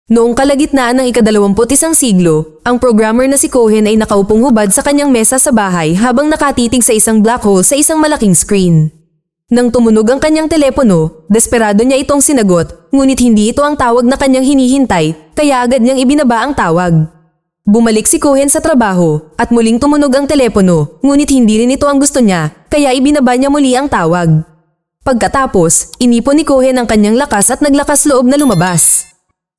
Noong kalagitnaan ng ika-21 siglo, ang programmer na si Cohen ay nakaupong hubad sa kanyang mesa sa bahay habang nakatitig sa isang black hole sa isang malaking screen. Nang tumunog ang kanyang telepono, desperado niya itong sinagot, ngunit hindi ito ang tawag na kanyang hinihintay, kaya agad niyang ibinaba ang tawag. Bumalik si Cohen sa trabaho, at muling tumunog ang telepono, ngunit hindi rin ito ang gusto niya, kaya ibinaba niya muli ang tawag. Pagkatapos, inipon ni Cohen ang kanyang lakas at naglakas loob na lumabas.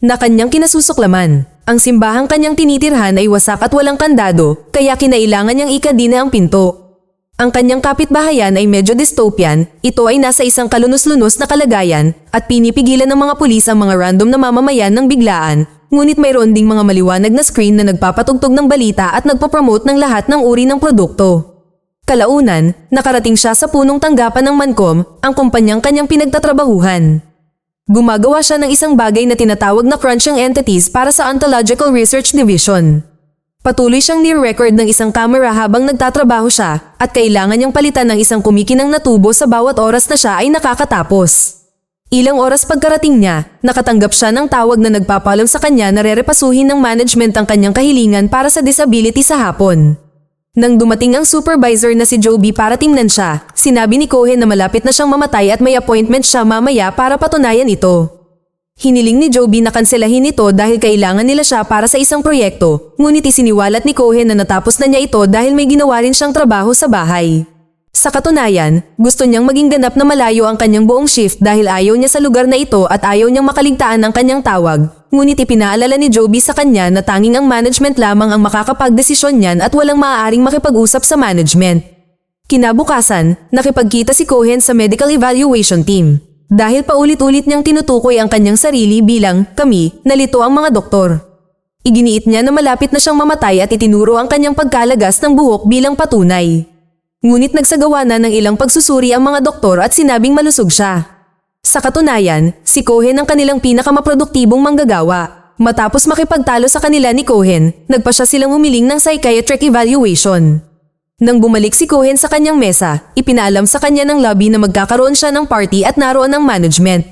Na kanyang kinasusuklaman, ang simbahang kanyang tinitirhan ay wasak at walang kandado, kaya kinailangan niyang ikadina ang pinto. Ang kanyang kapitbahayan ay medyo dystopian, ito ay nasa isang kalunos-lunos na kalagayan, at pinipigilan ng mga pulis ang mga random na mamamayan ng biglaan, ngunit mayroon ding mga maliwanag na screen na nagpapatugtog ng balita at nagpopromote ng lahat ng uri ng produkto. Kalaunan, nakarating siya sa punong tanggapan ng Mancom, ang kumpanyang kanyang pinagtatrabahuhan. Gumagawa siya ng isang bagay na tinatawag na crunching entities para sa Ontological Research Division. Patuloy siyang near-record ng isang camera habang nagtatrabaho siya at kailangan niyang palitan ng isang kumikinang na tubo sa bawat oras na siya ay nakakatapos. Ilang oras pagkarating niya, nakatanggap siya ng tawag na nagpapalam sa kanya na rerepasuhin ng management ang kanyang kahilingan para sa disability sa hapon. Nang dumating ang supervisor na si Joby para tingnan siya, sinabi ni Cohen na malapit na siyang mamatay at may appointment siya mamaya para patunayan ito. Hiniling ni Joby na kanselahin ito dahil kailangan nila siya para sa isang proyekto, ngunit isiniwalat ni Cohen na natapos na niya ito dahil may ginawa rin siyang trabaho sa bahay. Sa katunayan, gusto niyang maging ganap na malayo ang kanyang buong shift dahil ayaw niya sa lugar na ito at ayaw niyang makaligtaan ang kanyang tawag. Ngunit ipinaalala ni Joby sa kanya na tanging ang management lamang ang makakapagdesisyon niyan at walang maaaring makipag-usap sa management. Kinabukasan, nakipagkita si Cohen sa medical evaluation team. Dahil paulit-ulit niyang tinutukoy ang kanyang sarili bilang kami, nalito ang mga doktor. Iginiit niya na malapit na siyang mamatay at itinuro ang kanyang pagkalagas ng buhok bilang patunay. Ngunit nagsagawa na ng ilang pagsusuri ang mga doktor at sinabing malusog siya. Sa katunayan, si Cohen ang kanilang pinakamaproduktibong manggagawa. Matapos makipagtalo sa kanila ni Cohen, nagpa siya silang humiling ng psychiatric evaluation. Nang bumalik si Cohen sa kanyang mesa, ipinaalam sa kanya ng lobby na magkakaroon siya ng party at naroon ang management.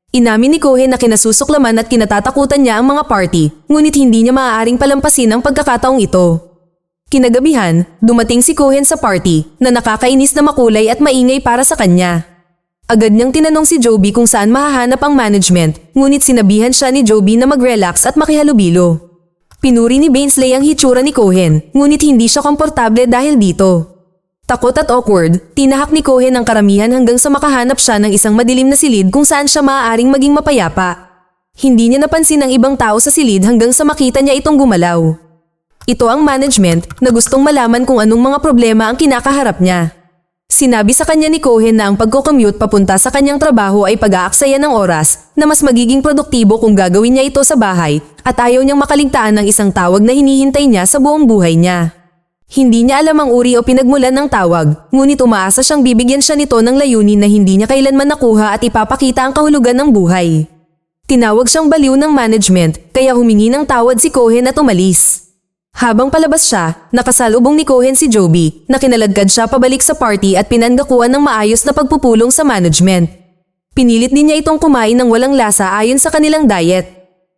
Inamin ni Cohen na kinasusuklaman at kinatatakutan niya ang mga party, ngunit hindi niya maaaring palampasin ang pagkakataong ito. Kinagabihan, dumating si Cohen sa party na nakakainis na makulay at maingay para sa kanya. Agad niyang tinanong si Joby kung saan mahahanap ang management, ngunit sinabihan siya ni Joby na mag-relax at makihalubilo. Pinuri ni Bainsley ang hitsura ni Cohen, ngunit hindi siya komportable dahil dito. Takot at awkward, tinahak ni Cohen ang karamihan hanggang sa makahanap siya ng isang madilim na silid kung saan siya maaaring maging mapayapa. Hindi niya napansin ang ibang tao sa silid hanggang sa makita niya itong gumalaw. Ito ang management na gustong malaman kung anong mga problema ang kinakaharap niya. Sinabi sa kanya ni Cohen na ang pagko-commute papunta sa kanyang trabaho ay pag-aaksaya ng oras na mas magiging produktibo kung gagawin niya ito sa bahay at ayaw niyang makaligtaan ng isang tawag na hinihintay niya sa buong buhay niya. Hindi niya alam ang uri o pinagmulan ng tawag, ngunit umaasa siyang bibigyan siya nito ng layunin na hindi niya kailanman nakuha at ipapakita ang kahulugan ng buhay. Tinawag siyang baliw ng management kaya humingi ng tawad si Cohen at umalis. Habang palabas siya, nakasalubong ni Cohen si Joby na kinaladkad siya pabalik sa party at pinanggakuan ng maayos na pagpupulong sa management. Pinilit din niya itong kumain ng walang lasa ayon sa kanilang diet.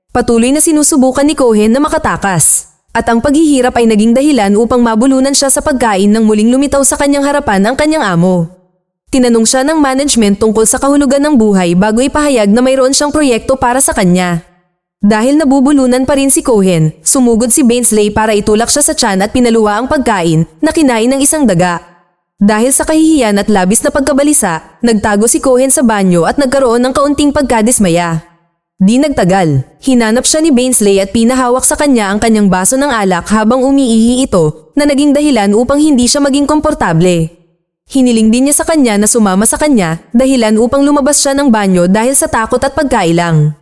Patuloy na sinusubukan ni Cohen na makatakas. At ang paghihirap ay naging dahilan upang mabulunan siya sa pagkain nang muling lumitaw sa kanyang harapan ang kanyang amo. Tinanong siya ng management tungkol sa kahulugan ng buhay bago ipahayag na mayroon siyang proyekto para sa kanya. Dahil nabubulunan pa rin si Cohen, sumugod si Bainsley para itulak siya sa tiyan at pinaluwa ang pagkain na kinain ng isang daga. Dahil sa kahihiyan at labis na pagkabalisa, nagtago si Cohen sa banyo at nagkaroon ng kaunting pagkadismaya. Di nagtagal, hinanap siya ni Bainsley at pinahawak sa kanya ang kanyang baso ng alak habang umiihi ito na naging dahilan upang hindi siya maging komportable. Hiniling din niya sa kanya na sumama sa kanya dahilan upang lumabas siya ng banyo dahil sa takot at pagkailang.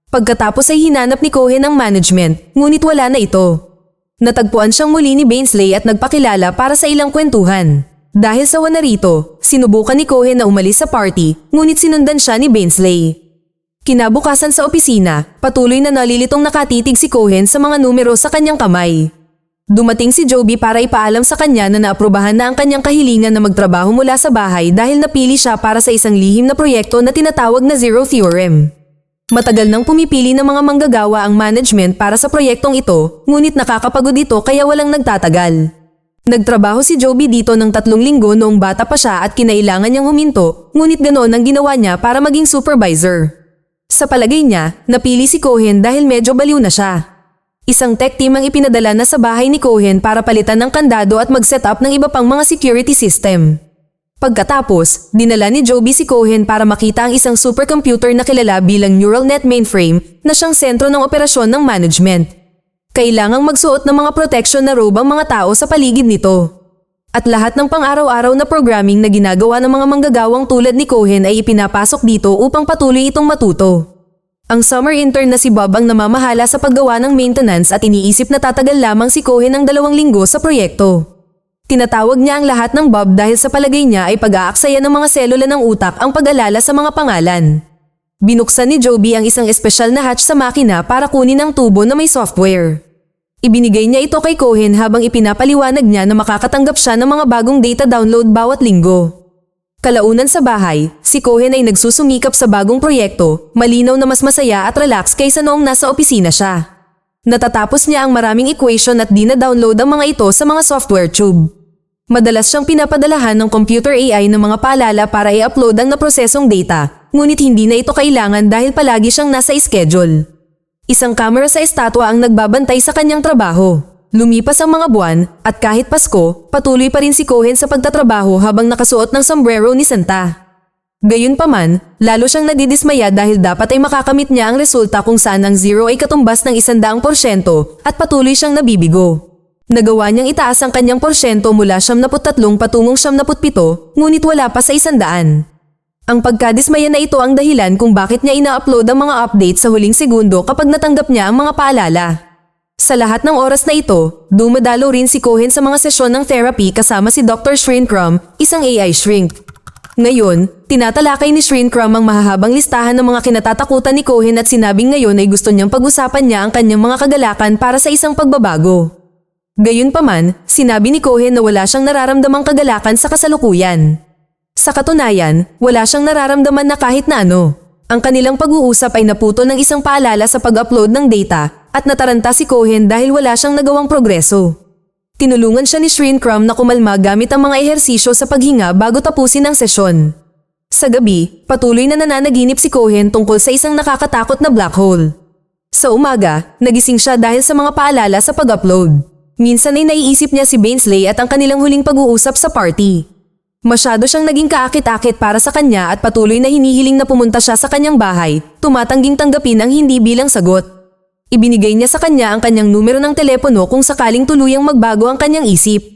Pagkatapos ay hinanap ni Cohen ang management, ngunit wala na ito. Natagpuan siyang muli ni Bainsley at nagpakilala para sa ilang kwentuhan. Dahil sa narito, sinubukan ni Cohen na umalis sa party, ngunit sinundan siya ni Bainsley. Kinabukasan sa opisina, patuloy na nalilitong nakatitig si Cohen sa mga numero sa kanyang kamay. Dumating si Joby para ipaalam sa kanya na naaprubahan na ang kanyang kahilingan na magtrabaho mula sa bahay dahil napili siya para sa isang lihim na proyekto na tinatawag na Zero Theorem. Matagal nang pumipili ng mga manggagawa ang management para sa proyektong ito, ngunit nakakapagod ito kaya walang nagtatagal. Nagtrabaho si Joby dito ng 3 linggo noong bata pa siya at kinailangan niyang huminto, ngunit ganoon ang ginawa niya para maging supervisor. Sa palagay niya, napili si Cohen dahil medyo baliw na siya. Isang tech team ang ipinadala na sa bahay ni Cohen para palitan ng kandado at mag-set up ng iba pang mga security system. Pagkatapos, dinala ni Joby si Cohen para makita ang isang supercomputer na kilala bilang neural net mainframe na siyang sentro ng operasyon ng management. Kailangang magsuot ng mga protection na robe ang mga tao sa paligid nito. At lahat ng pang-araw-araw na programming na ginagawa ng mga manggagawang tulad ni Cohen ay ipinapasok dito upang patuloy itong matuto. Ang summer intern na si Bob ang namamahala sa paggawa ng maintenance at iniisip na tatagal lamang si Cohen ng 2 linggo sa proyekto. Tinatawag niya ang lahat ng Bob dahil sa palagay niya ay pag-aaksaya ng mga selula ng utak ang pag-alala sa mga pangalan. Binuksan ni Joby ang isang espesyal na hatch sa makina para kunin ang tubo na may software. Ibinigay niya ito kay Cohen habang ipinapaliwanag niya na makakatanggap siya ng mga bagong data download bawat linggo. Kalaunan sa bahay, si Cohen ay nagsusumikap sa bagong proyekto, malinaw na mas masaya at relax kaysa noong nasa opisina siya. Natatapos niya ang maraming equation at dina-download ang mga ito sa mga software tube. Madalas siyang pinapadalahan ng computer AI ng mga paalala para i-upload ang naprosesong data, ngunit hindi na ito kailangan dahil palagi siyang nasa schedule. Isang kamera sa estatwa ang nagbabantay sa kanyang trabaho. Lumipas ang mga buwan, at kahit Pasko, patuloy pa rin si Cohen sa pagtatrabaho habang nakasuot ng sombrero ni Santa. Gayunpaman, lalo siyang nadidismaya dahil dapat ay makakamit niya ang resulta kung saan ang 0 ay katumbas ng 100% at patuloy siyang nabibigo. Nagawa niyang itaas ang kanyang porsyento mula 73 patungong 77, ngunit wala pa sa 100. Ang pagkadismaya na ito ang dahilan kung bakit niya ina-upload ang mga update sa huling segundo kapag natanggap niya ang mga paalala. Sa lahat ng oras na ito, dumadalo rin si Cohen sa mga sesyon ng therapy kasama si Dr. Shrinkram, isang AI shrink. Ngayon, tinatalakay ni Shrinkram ang mahahabang listahan ng mga kinatatakutan ni Cohen at sinabing ngayon ay gusto niyang pag-usapan niya ang kanyang mga kagalakan para sa isang pagbabago. Gayunpaman, sinabi ni Cohen na wala siyang nararamdamang kagalakan sa kasalukuyan. Sa katunayan, wala siyang nararamdaman na kahit na ano. Ang kanilang pag-uusap ay naputol ng isang paalala sa pag-upload ng data at nataranta si Cohen dahil wala siyang nagawang progreso. Tinulungan siya ni Shrinkram na kumalma gamit ang mga ehersisyo sa paghinga bago tapusin ang sesyon. Sa gabi, patuloy na nananaginip si Cohen tungkol sa isang nakakatakot na black hole. Sa umaga, nagising siya dahil sa mga paalala sa pag-upload. Minsan ay naiisip niya si Bainsley at ang kanilang huling pag-uusap sa party. Masyado siyang naging kaakit-akit para sa kanya at patuloy na hinihiling na pumunta siya sa kanyang bahay, tumatangging tanggapin ang hindi bilang sagot. Ibinigay niya sa kanya ang kanyang numero ng telepono kung sakaling tuluyang magbago ang kanyang isip.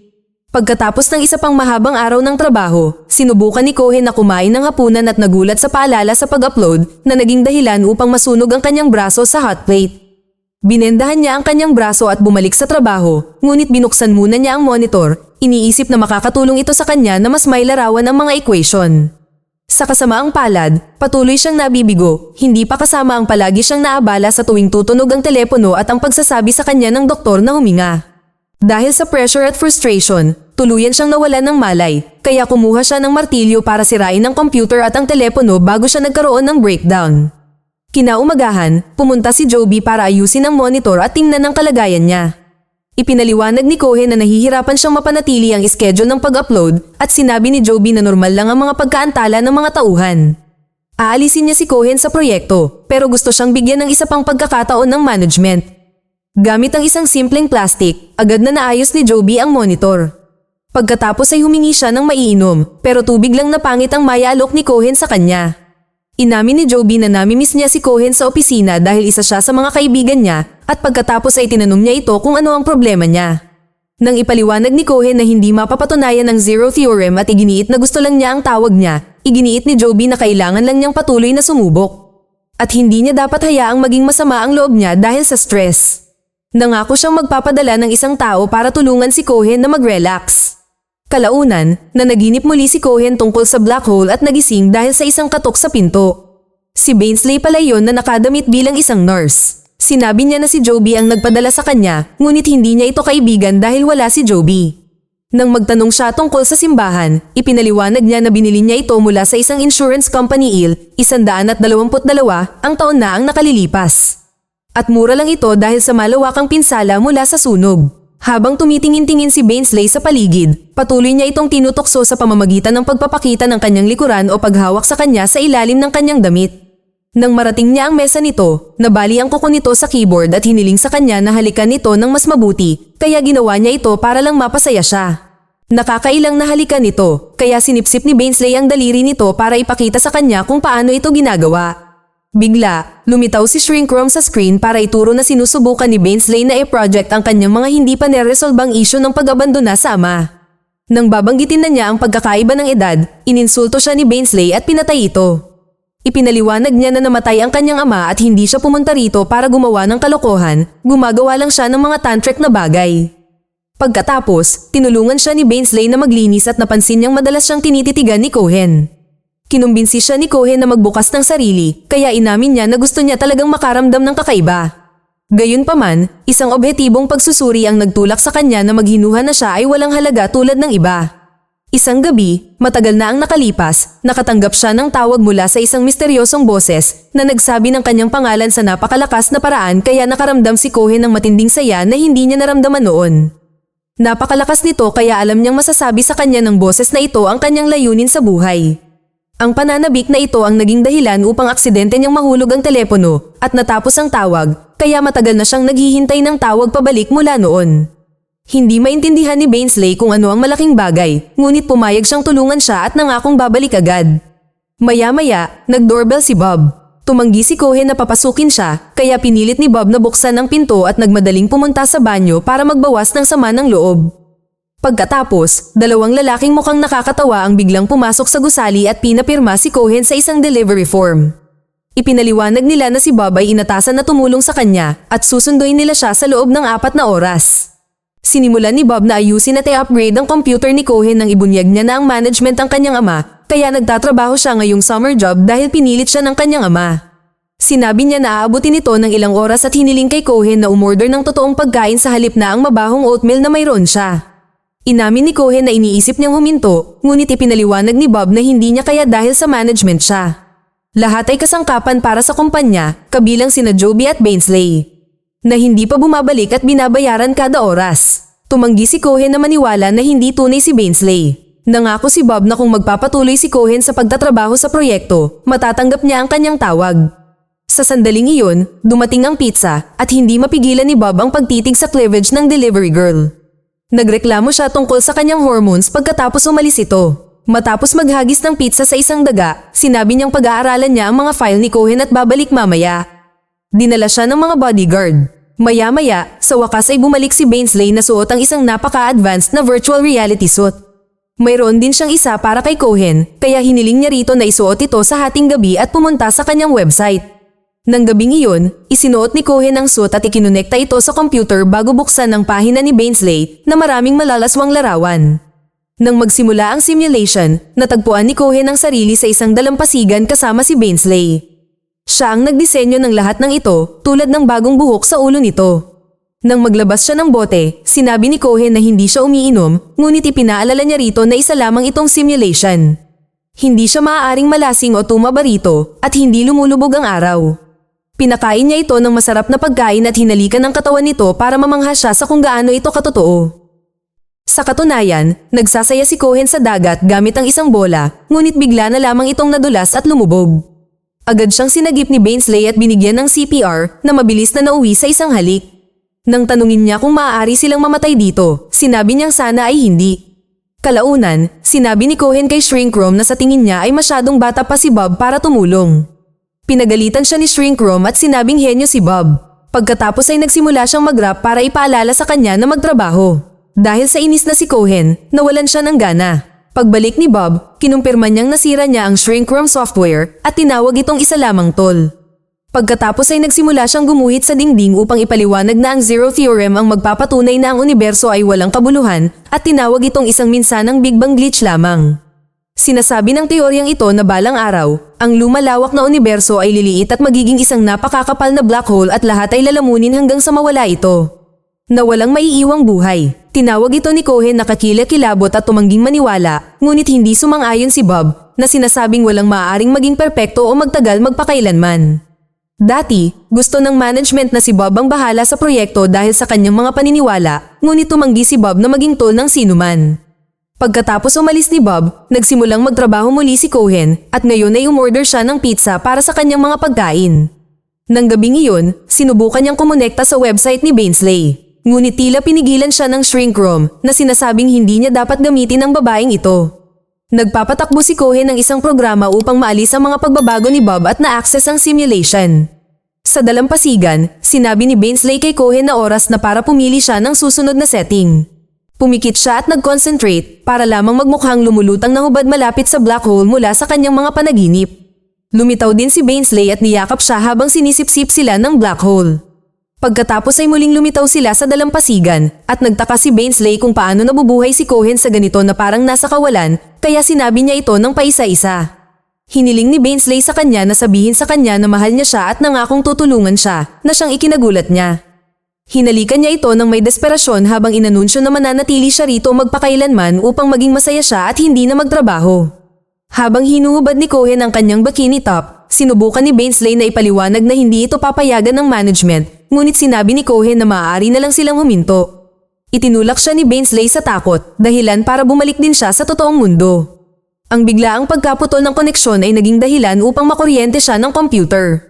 Pagkatapos ng isa pang mahabang araw ng trabaho, sinubukan ni Cohen na kumain ng hapunan at nagulat sa paalala sa pag-upload na naging dahilan upang masunog ang kanyang braso sa hot plate. Binendahan niya ang kanyang braso at bumalik sa trabaho, ngunit binuksan muna niya ang monitor, iniisip na makakatulong ito sa kanya na mas may larawan ang mga equation. Sa kasamaang palad, patuloy siyang nabibigo, hindi pa kasama ang palagi siyang naabala sa tuwing tutunog ang telepono at ang pagsasabi sa kanya ng doktor na huminga. Dahil sa pressure at frustration, tuluyan siyang nawalan ng malay, kaya kumuha siya ng martilyo para sirain ang computer at ang telepono bago siya nagkaroon ng breakdown. Kinaumagahan, pumunta si Joby para ayusin ang monitor at tingnan ang kalagayan niya. Ipinaliwanag ni Cohen na nahihirapan siyang mapanatili ang schedule ng pag-upload at sinabi ni Joby na normal lang ang mga pagkaantala ng mga tauhan. Aalisin niya si Cohen sa proyekto, pero gusto siyang bigyan ng isa pang pagkakataon ng management. Gamit ang isang simpleng plastic, agad na naayos ni Joby ang monitor. Pagkatapos ay humingi siya ng maiinom, pero tubig lang na pangit ang maialok ni Cohen sa kanya. Inamin ni Joby na namimiss niya si Cohen sa opisina dahil isa siya sa mga kaibigan niya at pagkatapos ay tinanong niya ito kung ano ang problema niya. Nang ipaliwanag ni Cohen na hindi mapapatunayan ang zero theorem at iginiit na gusto lang niya ang tawag niya, iginiit ni Joby na kailangan lang niyang patuloy na sumubok. At hindi niya dapat hayaang maging masama ang loob niya dahil sa stress. Nangako siyang magpapadala ng isang tao para tulungan si Cohen na mag-relax. Kalaunan, nanaginip muli si Cohen tungkol sa black hole at nagising dahil sa isang katok sa pinto. Si Bainsley pala yon na nakadamit bilang isang nurse. Sinabi niya na si Joby ang nagpadala sa kanya, ngunit hindi niya ito kaibigan dahil wala si Joby. Nang magtanong siya tungkol sa simbahan, ipinaliwanag niya na binili niya ito mula sa isang insurance company 122 ang taon na ang nakalilipas. At mura lang ito dahil sa malawakang pinsala mula sa sunog. Habang tumitingin-tingin si Bainsley sa paligid, patuloy niya itong tinutokso sa pamamagitan ng pagpapakita ng kanyang likuran o paghawak sa kanya sa ilalim ng kanyang damit. Nang marating niya ang mesa nito, nabali ang kuko nito sa keyboard at hiniling sa kanya na halikan nito ng mas mabuti, kaya ginawa niya ito para lang mapasaya siya. Nakakailang na halikan nito, kaya sinipsip ni Bainsley ang daliri nito para ipakita sa kanya kung paano ito ginagawa. Bigla, lumitaw si Shrinkworm sa screen para ituro na sinusubukan ni Bainsley na i-project ang kanyang mga hindi pa neresolbang issue ng pag-abandona sa ama. Nang babanggitin na niya ang pagkakaiba ng edad, ininsulto siya ni Bainsley at pinatay ito. Ipinaliwanag niya na namatay ang kanyang ama at hindi siya pumunta rito para gumawa ng kalokohan, gumagawa lang siya ng mga tantric na bagay. Pagkatapos, tinulungan siya ni Bainsley na maglinis at napansin niyang madalas siyang tinititigan ni Cohen. Kinumbinsi siya ni Cohen na magbukas ng sarili, kaya inamin niya na gusto niya talagang makaramdam ng kakaiba. Gayunpaman, isang objetibong pagsusuri ang nagtulak sa kanya na maghinuha na siya ay walang halaga tulad ng iba. Isang gabi, matagal na ang nakalipas, nakatanggap siya ng tawag mula sa isang misteryosong boses na nagsabi ng kanyang pangalan sa napakalakas na paraan kaya nakaramdam si Cohen ng matinding saya na hindi niya naramdaman noon. Napakalakas nito kaya alam niyang masasabi sa kanya ng boses na ito ang kanyang layunin sa buhay. Ang pananabik na ito ang naging dahilan upang aksidente niyang mahulog ang telepono at natapos ang tawag kaya matagal na siyang naghihintay ng tawag pabalik mula noon. Hindi maintindihan ni Bainsley kung ano ang malaking bagay, ngunit pumayag siyang tulungan siya at nangakong babalik agad. Maya-maya, nag-doorbell si Bob. Tumanggi si Cohen na papasukin siya, kaya pinilit ni Bob na buksan ang pinto at nagmadaling pumunta sa banyo para magbawas ng sama ng loob. Pagkatapos, dalawang lalaking mukhang nakakatawa ang biglang pumasok sa gusali at pinapirma si Cohen sa isang delivery form. Ipinaliwanag nila na si Bob ay inatasan na tumulong sa kanya at susunduin nila siya sa loob ng 4 na oras. Sinimulan ni Bob na ayusin at i-upgrade ang computer ni Cohen nang ibunyag niya na ang management ang kanyang ama, kaya nagtatrabaho siya ngayong summer job dahil pinilit siya ng kanyang ama. Sinabi niya na aabutin ito ng ilang oras at hiniling kay Cohen na umorder ng totoong pagkain sa halip na ang mabahong oatmeal na mayroon siya. Inamin ni Cohen na iniisip niyang huminto, ngunit ipinaliwanag ni Bob na hindi niya kaya dahil sa management siya. Lahat ay kasangkapan para sa kumpanya, kabilang sina Joby at Bainsley, na hindi pa bumabalik at binabayaran kada oras. Tumanggi si Cohen na maniwala na hindi tunay si Bainsley. Nangako si Bob na kung magpapatuloy si Cohen sa pagtatrabaho sa proyekto, matatanggap niya ang kanyang tawag. Sa sandaling iyon, dumating ang pizza at hindi mapigilan ni Bob ang pagtitig sa cleavage ng delivery girl. Nagreklamo siya tungkol sa kanyang hormones pagkatapos umalis ito. Matapos maghagis ng pizza sa isang daga, sinabi niyang pag-aaralan niya ang mga file ni Cohen at babalik mamaya. Dinala siya ng mga bodyguard. Maya-maya, sa wakas ay bumalik si Bainsley na suot ang isang napaka-advanced na virtual reality suit. Mayroon din siyang isa para kay Cohen, kaya hiniling niya rito na isuot ito sa hating gabi at pumunta sa kanyang website. Nang gabing iyon, isinuot ni Cohen ang suit at ikinonekta ito sa computer bago buksan ang pahina ni Bainsley na maraming malalaswang larawan. Nang magsimula ang simulation, natagpuan ni Cohen ang sarili sa isang dalampasigan kasama si Bainsley. Siya ang nagdisenyo ng lahat ng ito, tulad ng bagong buhok sa ulo nito. Nang maglabas siya ng bote, sinabi ni Cohen na hindi siya umiinom, ngunit ipinaalala niya rito na isa lamang itong simulation. Hindi siya maaaring malasing o tumaba rito, at hindi lumulubog ang araw. Pinakain niya ito ng masarap na pagkain at hinalikan ng katawan nito para mamangha siya sa kung gaano ito katotoo. Sa katunayan, nagsasaya si Cohen sa dagat gamit ang isang bola, ngunit bigla na lamang itong nadulas at lumubog. Agad siyang sinagip ni Bainsley at binigyan ng CPR na mabilis na nauwi sa isang halik. Nang tanungin niya kung maaari silang mamatay dito, sinabi niyang sana ay hindi. Kalaunan, sinabi ni Cohen kay Shrinkworm na sa tingin niya ay masyadong bata pa si Bob para tumulong. Pinagalitan siya ni Shrinkworm at sinabing henyo si Bob. Pagkatapos ay nagsimula siyang mag-rap para ipaalala sa kanya na magtrabaho. Dahil sa inis na si Cohen, nawalan siya ng gana. Pagbalik ni Bob, kinumpirma niyang nasira niya ang Shrinkworm software at tinawag itong isa lamang tol. Pagkatapos ay nagsimula siyang gumuhit sa dingding upang ipaliwanag na ang Zero Theorem ang magpapatunay na ang universo ay walang kabuluhan at tinawag itong isang minsanang Big Bang glitch lamang. Sinasabi ng teoryang ito na balang araw, ang lumalawak na universo ay liliit at magiging isang napakakapal na black hole at lahat ay lalamunin hanggang sa mawala ito. na walang maiiwang buhay. Tinawag ito ni Cohen na kakilakilabot at tumangging maniwala, ngunit hindi sumang-ayon si Bob na sinasabing walang maaaring maging perpekto o magtagal magpakailanman. Dati, gusto ng management na si Bob ang bahala sa proyekto dahil sa kanyang mga paniniwala, ngunit tumanggi si Bob na maging tol ng sinuman. Pagkatapos umalis ni Bob, nagsimulang magtrabaho muli si Cohen at ngayon ay umorder siya ng pizza para sa kanyang mga pagkain. Nang gabing iyon, sinubukan niyang kumonekta sa website ni Bainsley. Ngunit tila pinigilan siya ng shrink ROM na sinasabing hindi niya dapat gamitin ng babaeng ito. Nagpapatakbo si Cohen ng isang programa upang maalis ang mga pagbabago ni Bob at na-access ang simulation. Sa dalampasigan, sinabi ni Bainsley kay Cohen na oras na para pumili siya ng susunod na setting. Pumikit siya at nag-concentrate para lamang magmukhang lumulutang na hubad malapit sa black hole mula sa kanyang mga panaginip. Lumitaw din si Bainsley at niyakap siya habang sinisip-sip sila ng black hole. Pagkatapos ay muling lumitaw sila sa dalampasigan at nagtaka si Bainsley kung paano nabubuhay si Cohen sa ganito na parang nasa kawalan, kaya sinabi niya ito ng paisa-isa. Hiniling ni Bainsley sa kanya na sabihin sa kanya na mahal niya siya at nangakong tutulungan siya, na siyang ikinagulat niya. Hinalikan niya ito ng may desperasyon habang inanunsyo na mananatili siya rito magpakailanman upang maging masaya siya at hindi na magtrabaho. Habang hinuhubad ni Cohen ang kanyang bikini top, sinubukan ni Bainsley na ipaliwanag na hindi ito papayagan ng management, ngunit sinabi ni Cohen na maaari na lang silang huminto. Itinulak siya ni Bainsley sa takot, dahilan para bumalik din siya sa totoong mundo. Ang biglaang pagkaputol ng koneksyon ay naging dahilan upang makuryente siya ng computer.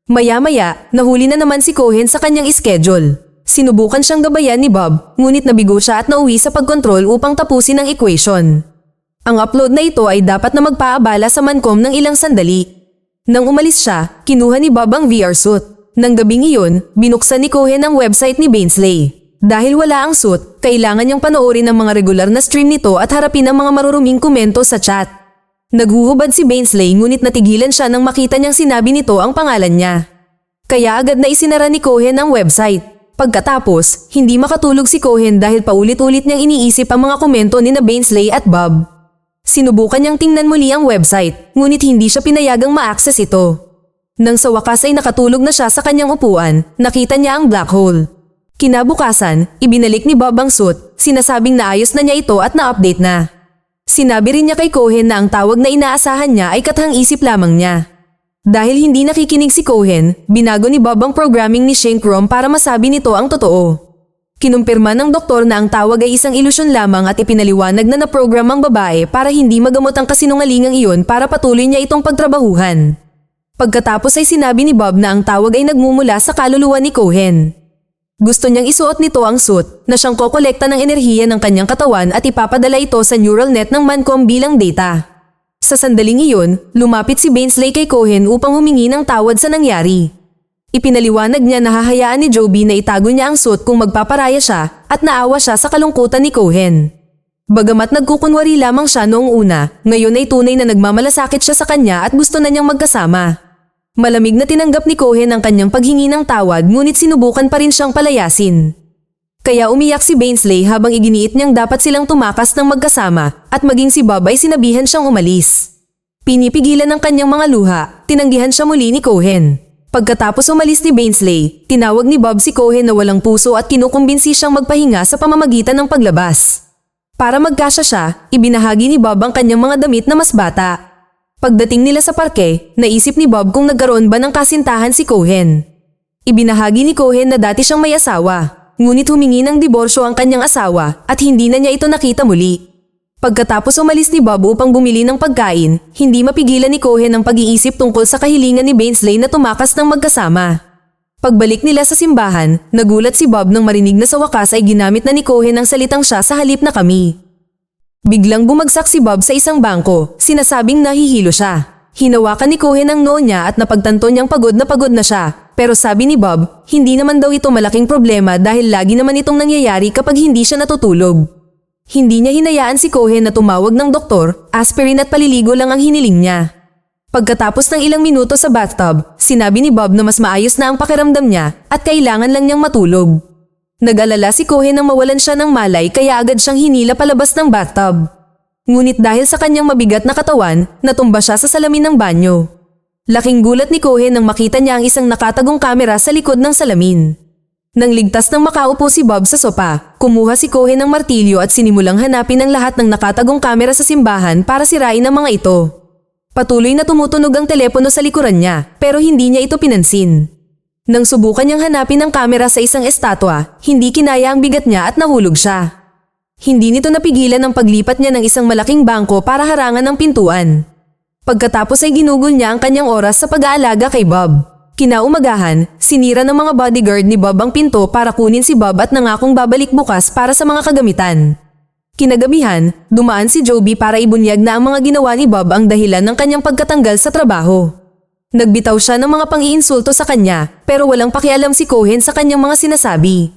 Maya-maya, nahuli na naman si Cohen sa kanyang schedule. Sinubukan siyang gabayan ni Bob, ngunit nabigo siya at nauwi sa pagkontrol upang tapusin ang equation. Ang upload na ito ay dapat na magpaabala sa Mancom ng ilang sandali. Nang umalis siya, kinuha ni Bob ang VR suit. Nang gabing iyon, binuksan ni Cohen ang website ni Bainsley. Dahil wala ang suit, kailangan niyang panoorin ang mga regular na stream nito at harapin ang mga maruruming komento sa chat. Naghuhubad si Bainsley ngunit natigilan siya nang makita niyang sinabi nito ang pangalan niya. Kaya agad na isinara ni Cohen ang website. Pagkatapos, hindi makatulog si Cohen dahil paulit-ulit niyang iniisip ang mga komento ni na Bainsley at Bob. Sinubukan niyang tingnan muli ang website, ngunit hindi siya pinayagang ma-access ito. Nang sa wakas ay nakatulog na siya sa kanyang upuan, nakita niya ang black hole. Kinabukasan, ibinalik ni Bob ang suit, sinasabing naayos na niya ito at na-update na. Sinabi rin niya kay Cohen na ang tawag na inaasahan niya ay kathang-isip lamang niya. Dahil hindi nakikinig si Cohen, binago ni Bob ang programming ni Shrink ROM para masabi nito ang totoo. Kinumpirma ng doktor na ang tawag ay isang ilusyon lamang at ipinaliwanag na naprogram ang babae para hindi magamot ang kasinungalingang iyon para patuloy niya itong pagtrabahuhan. Pagkatapos ay sinabi ni Bob na ang tawag ay nagmumula sa kaluluwa ni Cohen. Gusto niyang isuot nito ang suit na siyang kokolekta ng enerhiya ng kanyang katawan at ipapadala ito sa neural net ng Mancom bilang data. Sa sandaling iyon, lumapit si Bainsley kay Cohen upang humingi ng tawad sa nangyari. Ipinaliwanag niya na hahayaan ni Joby na itago niya ang suit kung magpaparaya siya at naawa siya sa kalungkutan ni Cohen. Bagamat nagkukunwari lamang siya noong una, ngayon ay tunay na nagmamalasakit siya sa kanya at gusto na niyang magkasama. Malamig na tinanggap ni Cohen ang kanyang paghingi ng tawad ngunit sinubukan pa rin siyang palayasin. Kaya umiyak si Bainsley habang iginiit niyang dapat silang tumakas ng magkasama at maging si Bob ay sinabihan siyang umalis. Pinipigilan ng kanyang mga luha, tinanggihan siya muli ni Cohen. Pagkatapos umalis ni Bainsley, tinawag ni Bob si Cohen na walang puso at kinukumbinsi siyang magpahinga sa pamamagitan ng paglabas. Para magkasya siya, ibinahagi ni Bob ang kanyang mga damit na mas bata. Pagdating nila sa parke, naisip ni Bob kung nagkaroon ba ng kasintahan si Cohen. Ibinahagi ni Cohen na dati siyang may asawa, ngunit humingi ng diborsyo ang kanyang asawa at hindi na niya ito nakita muli. Pagkatapos umalis ni Bob upang bumili ng pagkain, hindi mapigilan ni Cohen ang pag-iisip tungkol sa kahilingan ni Bainsley na tumakas ng magkasama. Pagbalik nila sa simbahan, nagulat si Bob nang marinig na sa wakas ay ginamit na ni Cohen ang salitang siya sa halip na kami. Biglang bumagsak si Bob sa isang bangko, sinasabing nahihilo siya. Hinawakan ni Cohen ang noo niya at napagtanto niyang pagod na siya. Pero sabi ni Bob, hindi naman daw ito malaking problema dahil lagi naman itong nangyayari kapag hindi siya natutulog. Hindi niya hinayaan si Cohen na tumawag ng doktor, aspirin at paliligo lang ang hiniling niya. Pagkatapos ng ilang minuto sa bathtub, sinabi ni Bob na mas maayos na ang pakiramdam niya at kailangan lang niyang matulog. Nag-alala si Cohen nang mawalan siya ng malay kaya agad siyang hinila palabas ng bathtub. Ngunit dahil sa kanyang mabigat na katawan, natumba siya sa salamin ng banyo. Laking gulat ni Cohen nang makita niya ang isang nakatagong kamera sa likod ng salamin. Nang ligtas nang makaupo si Bob sa sopa, kumuha si Cohen ng martilyo at sinimulang hanapin ang lahat ng nakatagong kamera sa simbahan para sirain ang mga ito. Patuloy na tumutunog ang telepono sa likuran niya, pero hindi niya ito pinansin. Nang subukan niyang hanapin ang kamera sa isang estatwa, hindi kinaya ang bigat niya at nahulog siya. Hindi nito napigilan ang paglipat niya ng isang malaking bangko para harangan ang pintuan. Pagkatapos ay ginugol niya ang kanyang oras sa pag-aalaga kay Bob. Kinaumagahan, sinira ng mga bodyguard ni Bob ang pinto para kunin si Bob at nangakong babalik bukas para sa mga kagamitan. Kinagabihan, dumaan si Joby para ibunyag na ang mga ginawa ni Bob ang dahilan ng kanyang pagkatanggal sa trabaho. Nagbitaw siya ng mga pang-iinsulto sa kanya pero walang pakialam si Cohen sa kanyang mga sinasabi.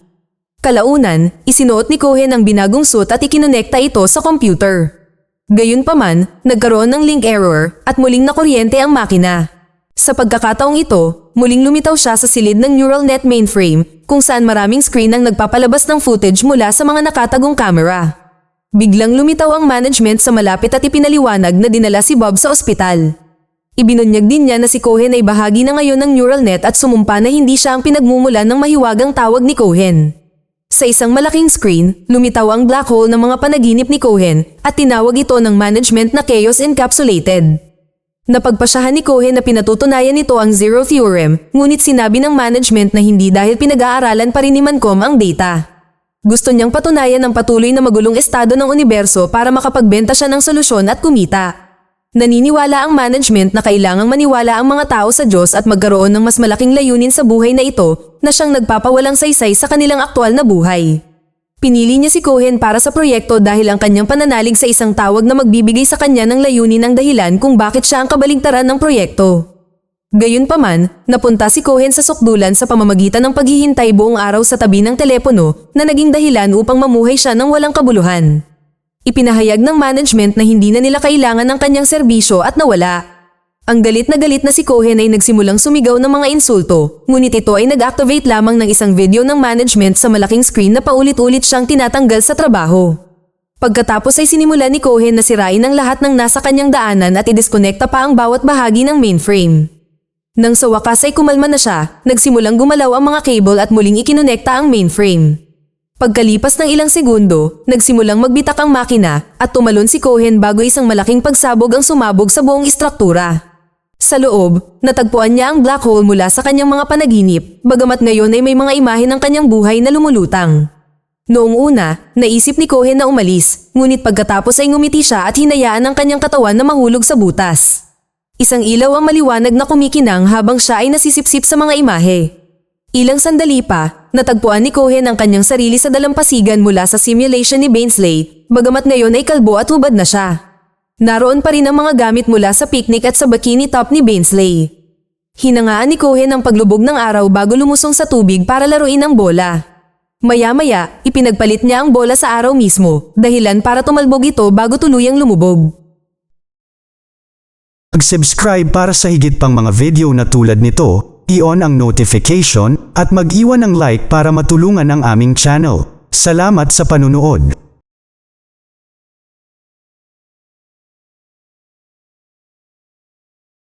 Kalaunan, isinuot ni Cohen ang binagong suit at ikinonekta ito sa computer. Gayunpaman, nagkaroon ng link error at muling nakuryente ang makina. Sa pagkakataong ito, muling lumitaw siya sa silid ng neural net mainframe kung saan maraming screen ang nagpapalabas ng footage mula sa mga nakatagong kamera. Biglang lumitaw ang management sa malapit at ipinaliwanag na dinala si Bob sa ospital. Ibinunyag din niya na si Cohen ay bahagi na ngayon ng neural net at sumumpa na hindi siya ang pinagmumulan ng mahiwagang tawag ni Cohen. Sa isang malaking screen, lumitaw ang black hole ng mga panaginip ni Cohen at tinawag ito ng management na Chaos Encapsulated. Napagpasyahan ni Cohen na pinatutunayan nito ang Zero Theorem, ngunit sinabi ng management na hindi dahil pinag-aaralan pa rin ni Mancom ang data. Gusto niyang patunayan ang patuloy na magulong estado ng universo para makapagbenta siya ng solusyon at kumita. Naniniwala ang management na kailangang maniwala ang mga tao sa Diyos at magkaroon ng mas malaking layunin sa buhay na ito na siyang nagpapawalang saysay sa kanilang aktwal na buhay. Pinili niya si Cohen para sa proyekto dahil ang kanyang pananalig sa isang tawag na magbibigay sa kanya ng layunin ang dahilan kung bakit siya ang kabaligtaran ng proyekto. Gayunpaman, napunta si Cohen sa sukdulan sa pamamagitan ng paghihintay buong araw sa tabi ng telepono na naging dahilan upang mamuhay siya ng walang kabuluhan. Ipinahayag ng management na hindi na nila kailangan ng kanyang serbisyo at nawala. Ang galit na si Cohen ay nagsimulang sumigaw ng mga insulto, ngunit ito ay nag-activate lamang ng isang video ng management sa malaking screen na paulit-ulit siyang tinatanggal sa trabaho. Pagkatapos ay sinimula ni Cohen na sirain ang lahat ng nasa kanyang daanan at idiskonekta pa ang bawat bahagi ng mainframe. Nang sa wakas ay kumalma na siya, nagsimulang gumalaw ang mga cable at muling ikinonekta ang mainframe. Pagkalipas ng ilang segundo, nagsimulang magbitak ang makina at tumalon si Cohen bago isang malaking pagsabog ang sumabog sa buong istruktura. Sa loob, natagpuan niya ang black hole mula sa kanyang mga panaginip, bagamat ngayon ay may mga imahe ng kanyang buhay na lumulutang. Noong una, naisip ni Cohen na umalis, ngunit pagkatapos ay ngumiti siya at hinayaan ang kanyang katawan na mahulog sa butas. Isang ilaw ang maliwanag na kumikinang habang siya ay nasisipsip sa mga imahe. Ilang sandali pa, natagpuan ni Cohen ang kanyang sarili sa dalampasigan mula sa simulation ni Bainsley, bagamat ngayon ay kalbo at hubad na siya. Naroon pa rin ang mga gamit mula sa picnic at sa bikini top ni Bainsley. Hinangaan ni Cohen ang paglubog ng araw bago lumusong sa tubig para laruin ang bola. Maya-maya, ipinagpalit niya ang bola sa araw mismo, dahilan para tumalbog ito bago tuluyang lumubog. Mag-subscribe para sa higit pang mga video na tulad nito, i-on ang notification at mag-iwan ng like para matulungan ang aming channel. Salamat sa panunood.